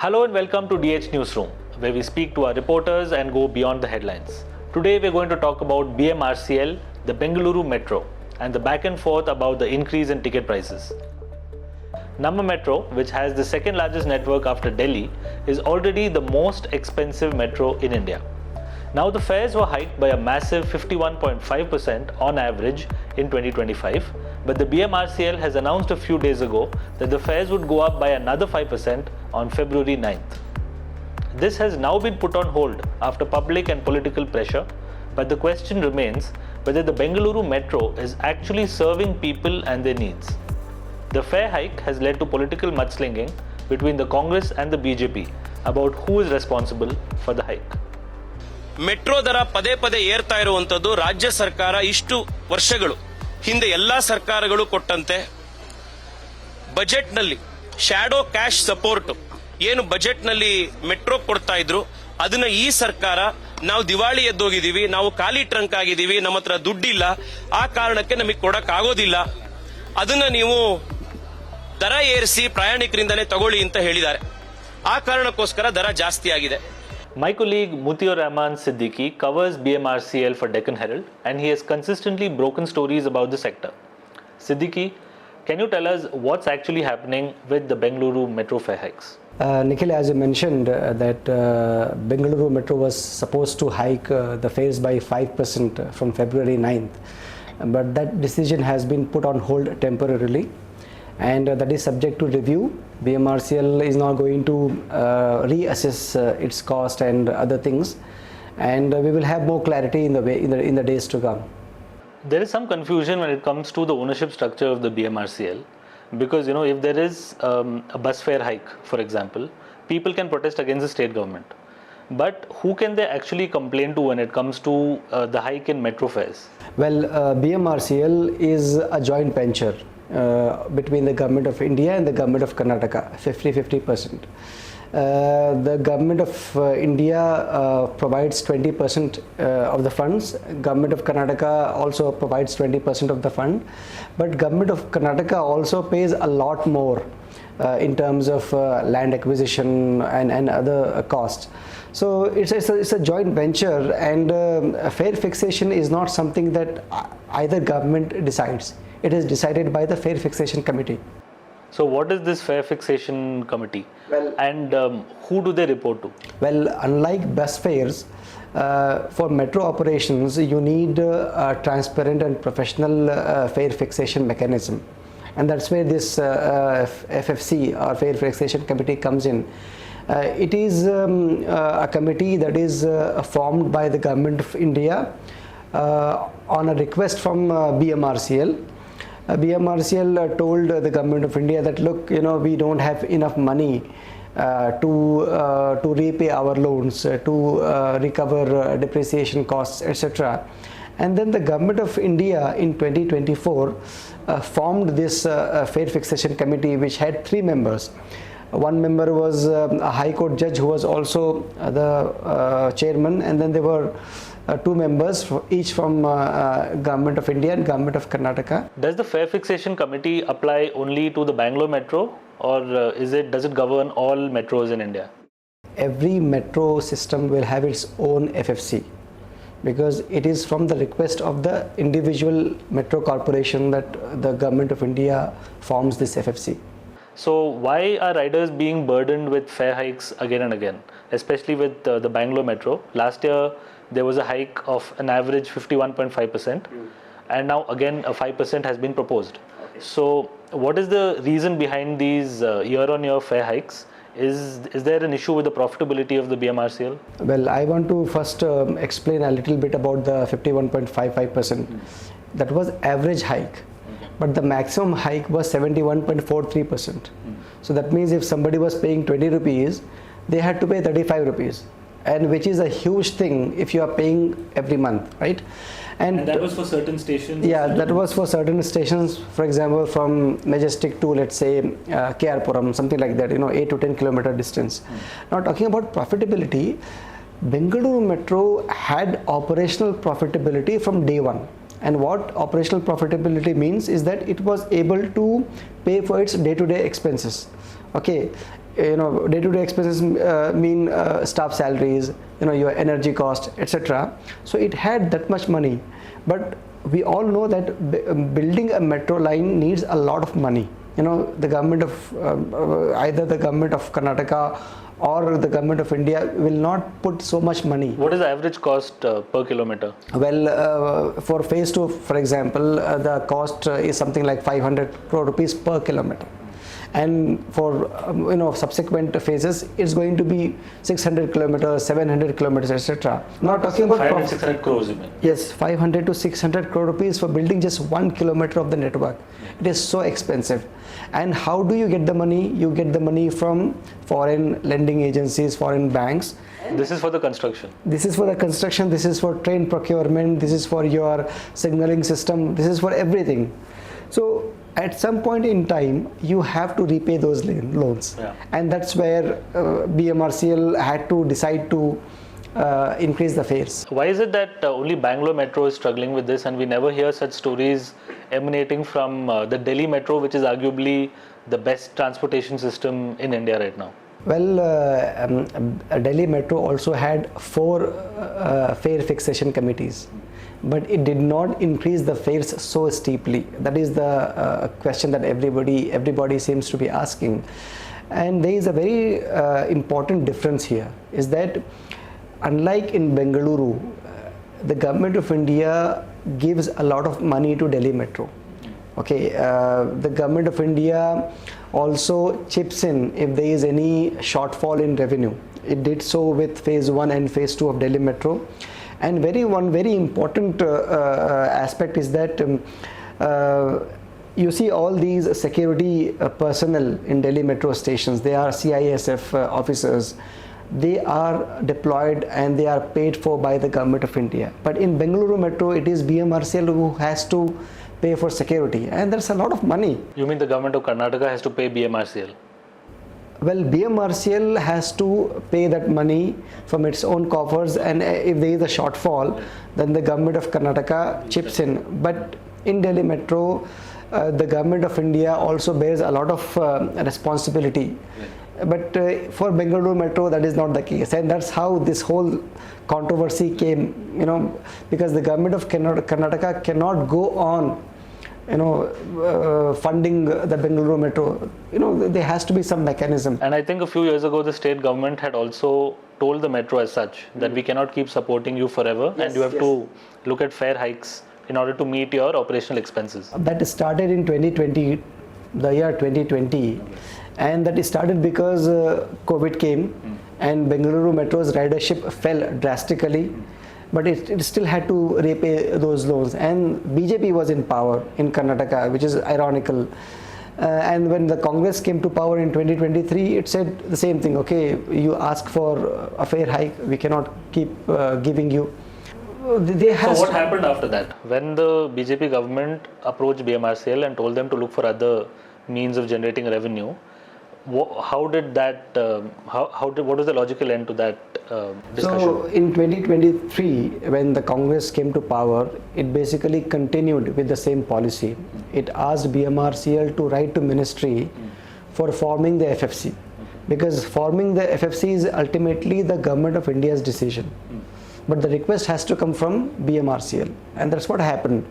Hello and welcome to DH Newsroom, where we speak to our reporters and go beyond the headlines. Today we're going to talk about BMRCL, the Bengaluru Metro, and the back and forth about the increase in ticket prices. Namma Metro, which has the second largest network after Delhi, is already the most expensive metro in India. Now the fares were hiked by a massive 51.5% on average in 2025, but the BMRCL has announced a few days ago that the fares would go up by another 5% on February 9th. This has now been put on hold after public and political pressure, but the question remains whether the Bengaluru Metro is actually serving people and their needs. The fare hike has led to political mudslinging between the Congress and the BJP about who is responsible for the hike. Metro ದರ ಪದೇ ಪದೇ ಏರ್ತಾ ಇರುವಂತದ್ದು ರಾಜ್ಯ ಸರ್ಕಾರ ಇಷ್ಟು ವರ್ಷಗಳು ಹಿಂದೆ ಎಲ್ಲಾ ಸರ್ಕಾರಗಳು ಕೊಟ್ಟಂತೆ ಬಜೆಟ್ನಲ್ಲಿ ಶ್ಯಾಡೋ ಕ್ಯಾಶ್ ಸಪೋರ್ಟ್ ಏನು ಬಜೆಟ್ನಲ್ಲಿ ಮೆಟ್ರೋ ಕೊಡ್ತಾ ಇದ್ರು ಅದನ್ನ ಈ ಸರ್ಕಾರ ನಾವು ದಿವಾಳಿ ಎದ್ದೋಗಿದೀವಿ, ನಾವು ಖಾಲಿ ಟ್ರಂಕ್ ಆಗಿದೀವಿ, ನಮ್ಮ ಹತ್ರ ದುಡ್ಡಿಲ್ಲ, ಆ ಕಾರಣಕ್ಕೆ ನಮಗೆ ಕೊಡಕ್ ಆಗೋದಿಲ್ಲ, ಅದನ್ನ ನೀವು ದರ ಏರಿಸಿ ಪ್ರಯಾಣಿಕರಿಂದಲೇ ತಗೊಳ್ಳಿ ಅಂತ ಹೇಳಿದ್ದಾರೆ. ಆ ಕಾರಣಕ್ಕೋಸ್ಕರ ದರ ಜಾಸ್ತಿ ಆಗಿದೆ. My colleague Mutiur Rahman Siddiqui covers BMRCL for Deccan Herald, and he has consistently broken stories about the sector. Siddiqui, can you tell us what's actually happening with the Bengaluru Metro fare hikes? Nikhil, as you mentioned, that Bengaluru Metro was supposed to hike the fares by 5% from February 9th, but that decision has been put on hold temporarily, and that is subject to review. BMRCL is now going to reassess its cost and other things, and we will have more clarity in the days to come. There is some confusion when it comes to the ownership structure of the BMRCL, because if there is a bus fare hike, for example, people can protest against the state government. But who can they actually complain to when it comes to the hike in metro fares? Well, BMRCL is a joint venture between the government of India and the government of Karnataka, 50-50%. The government of India provides 20% of the funds. Government of Karnataka also provides 20% of the fund, but government of Karnataka also pays a lot more in terms of land acquisition and other costs. So it's a joint venture, and fare fixation is not something that either government decides. It is decided by the Fare Fixation Committee. So what is this Fare Fixation Committee? Well, and who do they report to? Well, unlike bus fares, for metro operations, you need a transparent and professional fare fixation mechanism. And that's where this FFC, or Fare Fixation Committee, comes in. It is a committee that is formed by the Government of India on a request from BMRCL. BMRCL told the Government of India that, look, we don't have enough money to repay our loans, to recover depreciation costs, etc. And then the Government of India in 2024 formed this Fare Fixation Committee, which had 3 members. One member was a High Court judge who was also the chairman, and then there were 2 members, each from Government of India and Government of Karnataka. Does the Fare Fixation Committee apply only to the Bangalore Metro, or does it govern all metros in India? Every metro system will have its own FFC, because it is from the request of the individual metro corporation that the Government of India forms this FFC. So why are riders being burdened with fare hikes again and again, especially with the Bangalore Metro? Last year there was a hike of an average 51.5%, and now again a 5% has been proposed. Okay. So what is the reason behind these year-on-year fare hikes? Is there an issue with the profitability of the BMRCL? Well, I want to first explain a little bit about the 51.55%. That was average hike, but the maximum hike was 71.43%. So that means if somebody was paying 20 rupees, they had to pay 35 rupees, and which is a huge thing if you are paying every month, right? And that was for certain stations? Yeah, that was for certain stations. For example, from Majestic to, let's say, KR something like that, 8 to 10 kilometer distance. Now, talking about profitability, Bengaluru Metro had operational profitability from day one. And what operational profitability means is that it was able to pay for its day-to-day expenses. Okay, day-to-day expenses mean staff salaries, your energy cost, etc. So it had that much money, but we all know that building a metro line needs a lot of money. The government of either the government of Karnataka or the government of India will not put so much money. What is the average cost per kilometer? Well, for phase 2, for example, the cost is something like 500 crore rupees per kilometer. And for subsequent phases, it's going to be 600 kilometers, 700 kilometers, etc. Not talking about 500, 600 crores, you mean? Yes, 500 to 600 crore rupees for building just 1 kilometer of the network. It is so expensive. And how do you get the money? You get the money from foreign lending agencies, foreign banks. This is for the construction. This is for the construction. This is for train procurement. This is for your signaling system. This is for everything. So at some point in time, you have to repay those loans. Yeah. And that's where BMRCL had to decide to increase the fares. Why is it that only Bangalore Metro is struggling with this, and we never hear such stories emanating from the Delhi Metro, which is arguably the best transportation system in India right now? Well, Delhi Metro also had 4 fare fixation committees, but it did not increase the fares so steeply. That is the question that everybody seems to be asking. And there is a very important difference here, is that unlike in Bengaluru, the government of India gives a lot of money to Delhi Metro. Okay, the government of India also chips in if there is any shortfall in revenue. It did so with phase 1 and phase 2 of Delhi Metro. And one very important aspect is that you see all these security personnel in Delhi Metro stations. They are CISF officers. They are deployed and they are paid for by the government of India. But in Bengaluru Metro, it is BMRCL who has to pay for security, and there's a lot of money. You mean the government of Karnataka has to pay BMRCL? Well, BMRCL has to pay that money from its own coffers, and if there is a shortfall, then the government of Karnataka chips in. But in Delhi Metro, the government of India also bears a lot of responsibility. But for Bengaluru Metro, that is not the case, and that's how this whole controversy came, because the government of Karnataka cannot go on funding the Bengaluru Metro. There has to be some mechanism. And I think a few years ago, the state government had also told the metro as such that we cannot keep supporting you forever, and you have to look at fare hikes in order to meet your operational expenses. That started in 2020, the year 2020, and that started because COVID came and Bengaluru Metro's ridership fell drastically. But it still had to repay those loans, and BJP was in power in Karnataka, which is ironical. And when the Congress came to power in 2023, it said the same thing. Okay, you ask for a fare hike, we cannot keep giving you. So what happened after that? When the BJP government approached BMRCL and told them to look for other means of generating revenue, how did that? What was the logical end to that discussion? So in 2023, when the Congress came to power, it basically continued with the same policy. It asked BMRCL to write to ministry for forming the FFC, because forming the FFC is ultimately the government of India's decision. But the request has to come from BMRCL, and that's what happened.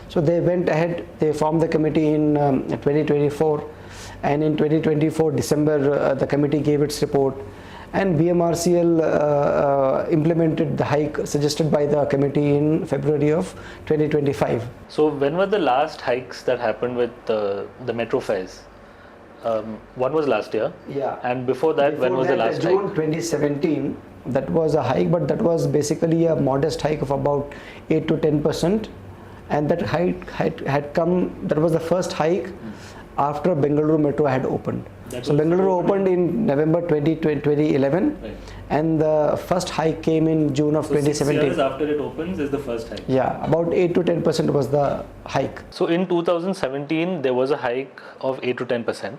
So they went ahead, they formed the committee in 2024. And in 2024 December, the committee gave its report, and BMRCL implemented the hike suggested by the committee in February of 2025. So when were the last hikes that happened with the metro fares? One was last year. Yeah. And before that, when was the last June hike? 2017, that was a hike, but that was basically a modest hike of about 8 to 10%. And that hike had come, that was the first hike after Bengaluru Metro had opened. So Bengaluru opened in November 2011, right. And the first hike came in June of 2017. 6 years after it opens is the first hike. Yeah, about 8 to 10% was the hike. So in 2017 there was a hike of 8 to 10%.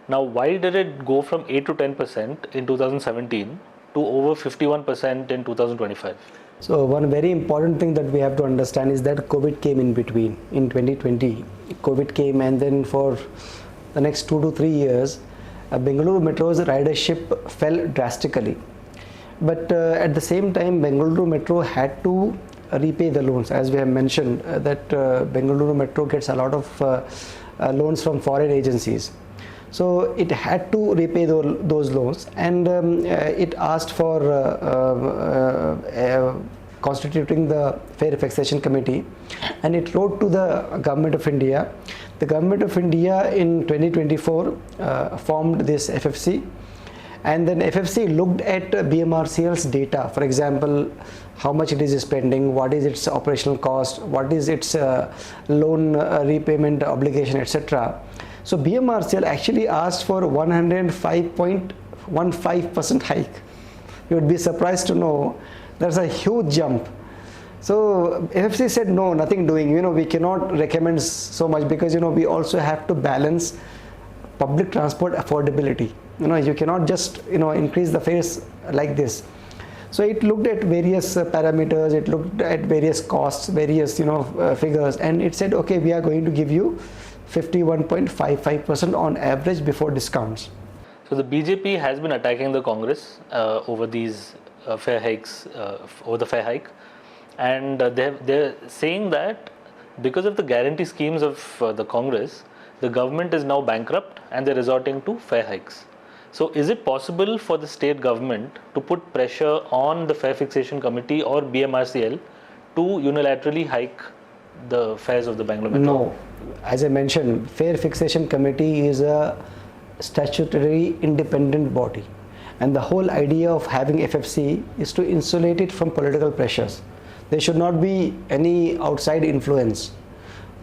Now why did it go from 8 to 10% in 2017 to over 51% in 2025? So one very important thing that we have to understand is that COVID came in between. In 2020, COVID came, and then for the next 2 to 3 years, Bengaluru Metro's ridership fell drastically. But at the same time, Bengaluru Metro had to repay the loans. As we have mentioned, that Bengaluru Metro gets a lot of loans from foreign agencies. So it had to repay those loans, and it asked for constituting the Fair Fixation Committee, and it wrote to the Government of India. The Government of India in 2024 formed this FFC, and then FFC looked at BMRCL's data. For example, how much it is spending, what is its operational cost, what is its loan repayment obligation, etc. So BMRCL actually asked for 105.15% hike. You would be surprised to know that's a huge jump. So FFC said no, nothing doing. We cannot recommend so much, because we also have to balance public transport affordability. You cannot just increase the fares like this. So it looked at various parameters, it looked at various costs, various figures, and it said, okay, we are going to give you 51.55% on average before discounts. So the BJP has been attacking the Congress over these fare hikes, over the fare hike, and they're saying that because of the guarantee schemes of the Congress, the government is now bankrupt and they're resorting to fare hikes. So is it possible for the state government to put pressure on the Fare Fixation Committee or BMRCL to unilaterally hike the fares of the Bangalore Metro? No. As I mentioned, Fare Fixation Committee is a statutory independent body, and the whole idea of having FFC is to insulate it from political pressures. There should not be any outside influence.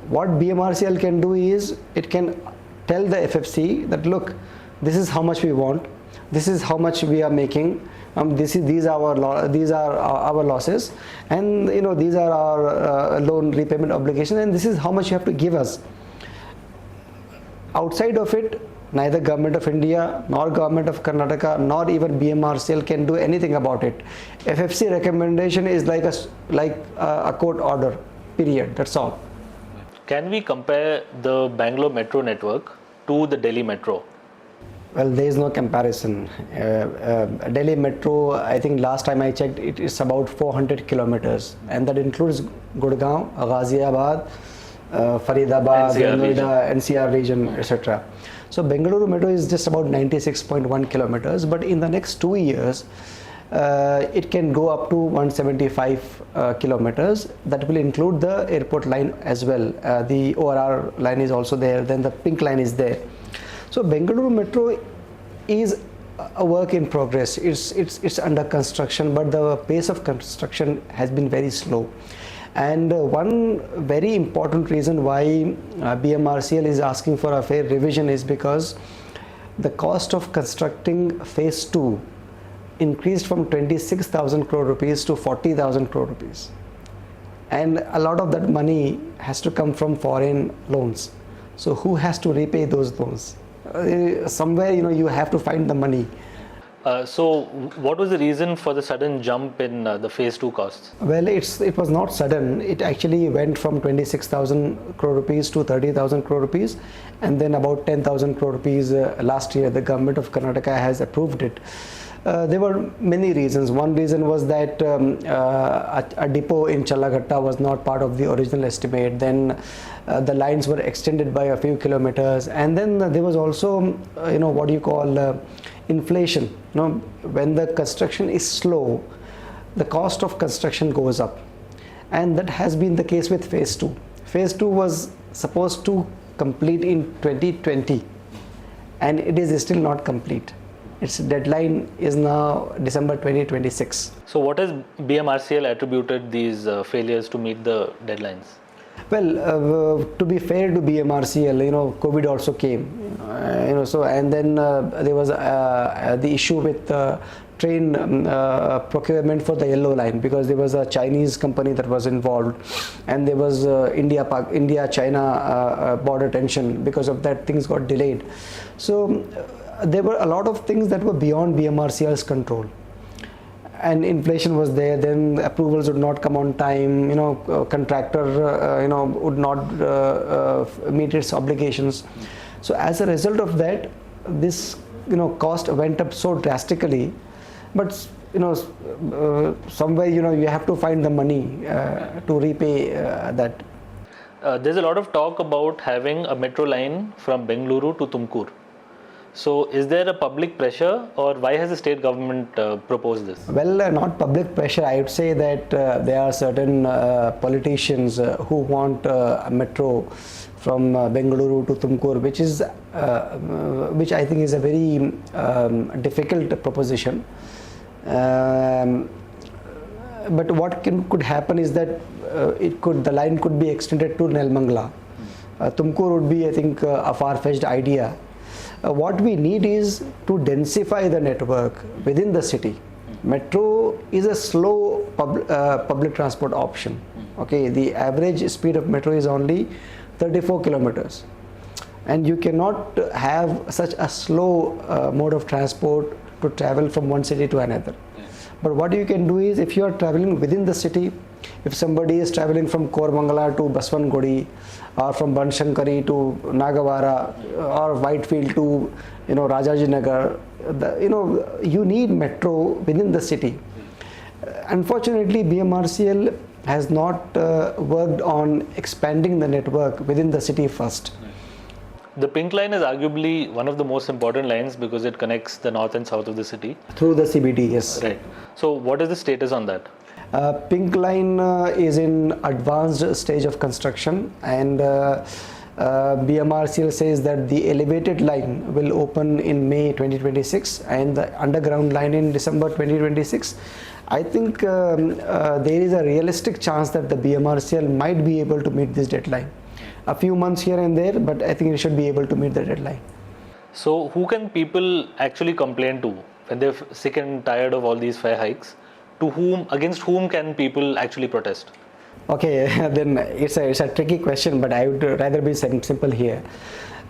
What BMRCL can do is, it can tell the FFC that, look, this is how much we want, this is how much we are making, these are our losses, and these are our loan repayment obligations, and this is how much you have to give us. Outside of it, neither Government of India nor Government of Karnataka nor even BMRCL can do anything about it. FFC recommendation is like a court order, period. That's all. Can we compare the Bangalore Metro network to the Delhi Metro? Well, there is no comparison. Delhi Metro, I think last time I checked, it is about 400 kilometers, and that includes Gurgaon, Ghaziabad, Faridabad, Noida, NCR region, etc. So Bengaluru Metro is just about 96.1 kilometers, but in the next 2 years, it can go up to 175 kilometers. That will include the airport line as well. The ORR line is also there, then the pink line is there. So Bengaluru Metro is a work in progress. It's under construction, but the pace of construction has been very slow. And one very important reason why BMRCL is asking for a fare revision is because the cost of constructing phase 2 increased from 26,000 crore rupees to 40,000 crore rupees. And a lot of that money has to come from foreign loans. So who has to repay those loans? Somewhere, you have to find the money. So what was the reason for the sudden jump in the phase 2 costs? Well, it was not sudden. It actually went from 26,000 crore rupees to 30,000 crore rupees, and then about 10,000 crore rupees last year. The government of Karnataka has approved it. There were many reasons. One reason was that a depot in Challaghatta was not part of the original estimate. Then the lines were extended by a few kilometers, and then there was also what you call inflation. When the construction is slow, the cost of construction goes up, and that has been the case with phase 2. Phase 2 was supposed to complete in 2020, and it is still not complete. Its deadline is now December 2026. So what has BMRCL attributed these failures to meet the deadlines? Well, to be fair to BMRCL, COVID also came, so, and then there was the issue with train procurement for the yellow line, because there was a Chinese company that was involved, and there was India-China border tension. Because of that, things got delayed. So there were a lot of things that were beyond BMRCL's control. And inflation was there, then approvals would not come on time, contractor would not meet its obligations. So as a result of that, this cost went up so drastically, but somewhere you have to find the money to repay that. There's a lot of talk about having a metro line from Bengaluru to Tumkur. So is there a public pressure, or why has the state government proposed this? Well, not public pressure. I would say that there are certain politicians who want a metro from Bengaluru to Tumkur, which I think is a very difficult proposition. But what could happen is that the line could be extended to Nelmangala. Tumkur would be, I think, a far-fetched idea. What we need is to densify the network within the city. Metro is a slow public transport option. Okay, the average speed of metro is only 34 kilometers, and you cannot have such a slow mode of transport to travel from one city to another. But what you can do is, if you are traveling within the city, if somebody is traveling from Koramangala to Baswangudi, or from Banshankari to Nagavara, or Whitefield to Rajajinagar, you need metro within the city. Unfortunately, BMRCL has not worked on expanding the network within the city first. The Pink Line is arguably one of the most important lines because it connects the north and south of the city. Through the CBD, yes. Right. So what is the status on that? Pink Line is in advanced stage of construction, and BMRCL says that the elevated line will open in May 2026 and the underground line in December 2026. I think there is a realistic chance that the BMRCL might be able to meet this deadline. A few months here and there, but I think it should be able to meet the deadline. So who can people actually complain to when they're sick and tired of all these fare hikes? Against whom can people actually protest? Okay, then it's a tricky question, but I would rather be simple here.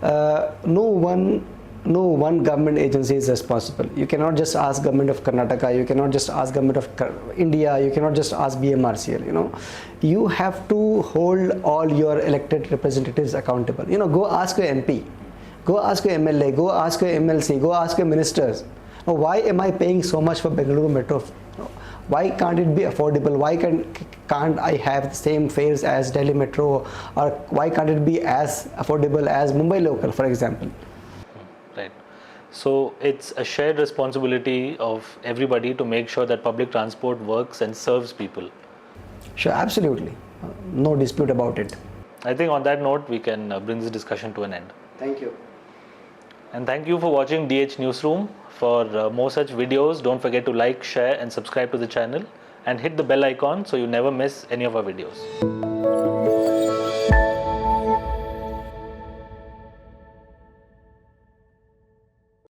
No one government agency is responsible. You cannot just ask government of Karnataka, you cannot just ask government of India, you cannot just ask BMRCL. You have to hold all your elected representatives accountable. Go ask your MP, go ask your MLA, go ask your MLC, go ask your ministers. Why am I paying so much for Bengaluru Metro? Why can't it be affordable? Why can't I have the same fares as Delhi Metro, or why can't it be as affordable as Mumbai Local, for example? Right. So it's a shared responsibility of everybody to make sure that public transport works and serves people. Sure, absolutely. No dispute about it. I think on that note, we can bring this discussion to an end. Thank you. And thank you for watching DH Newsroom. For more such videos, don't forget to like, share and subscribe to the channel, and hit the bell icon so you never miss any of our videos.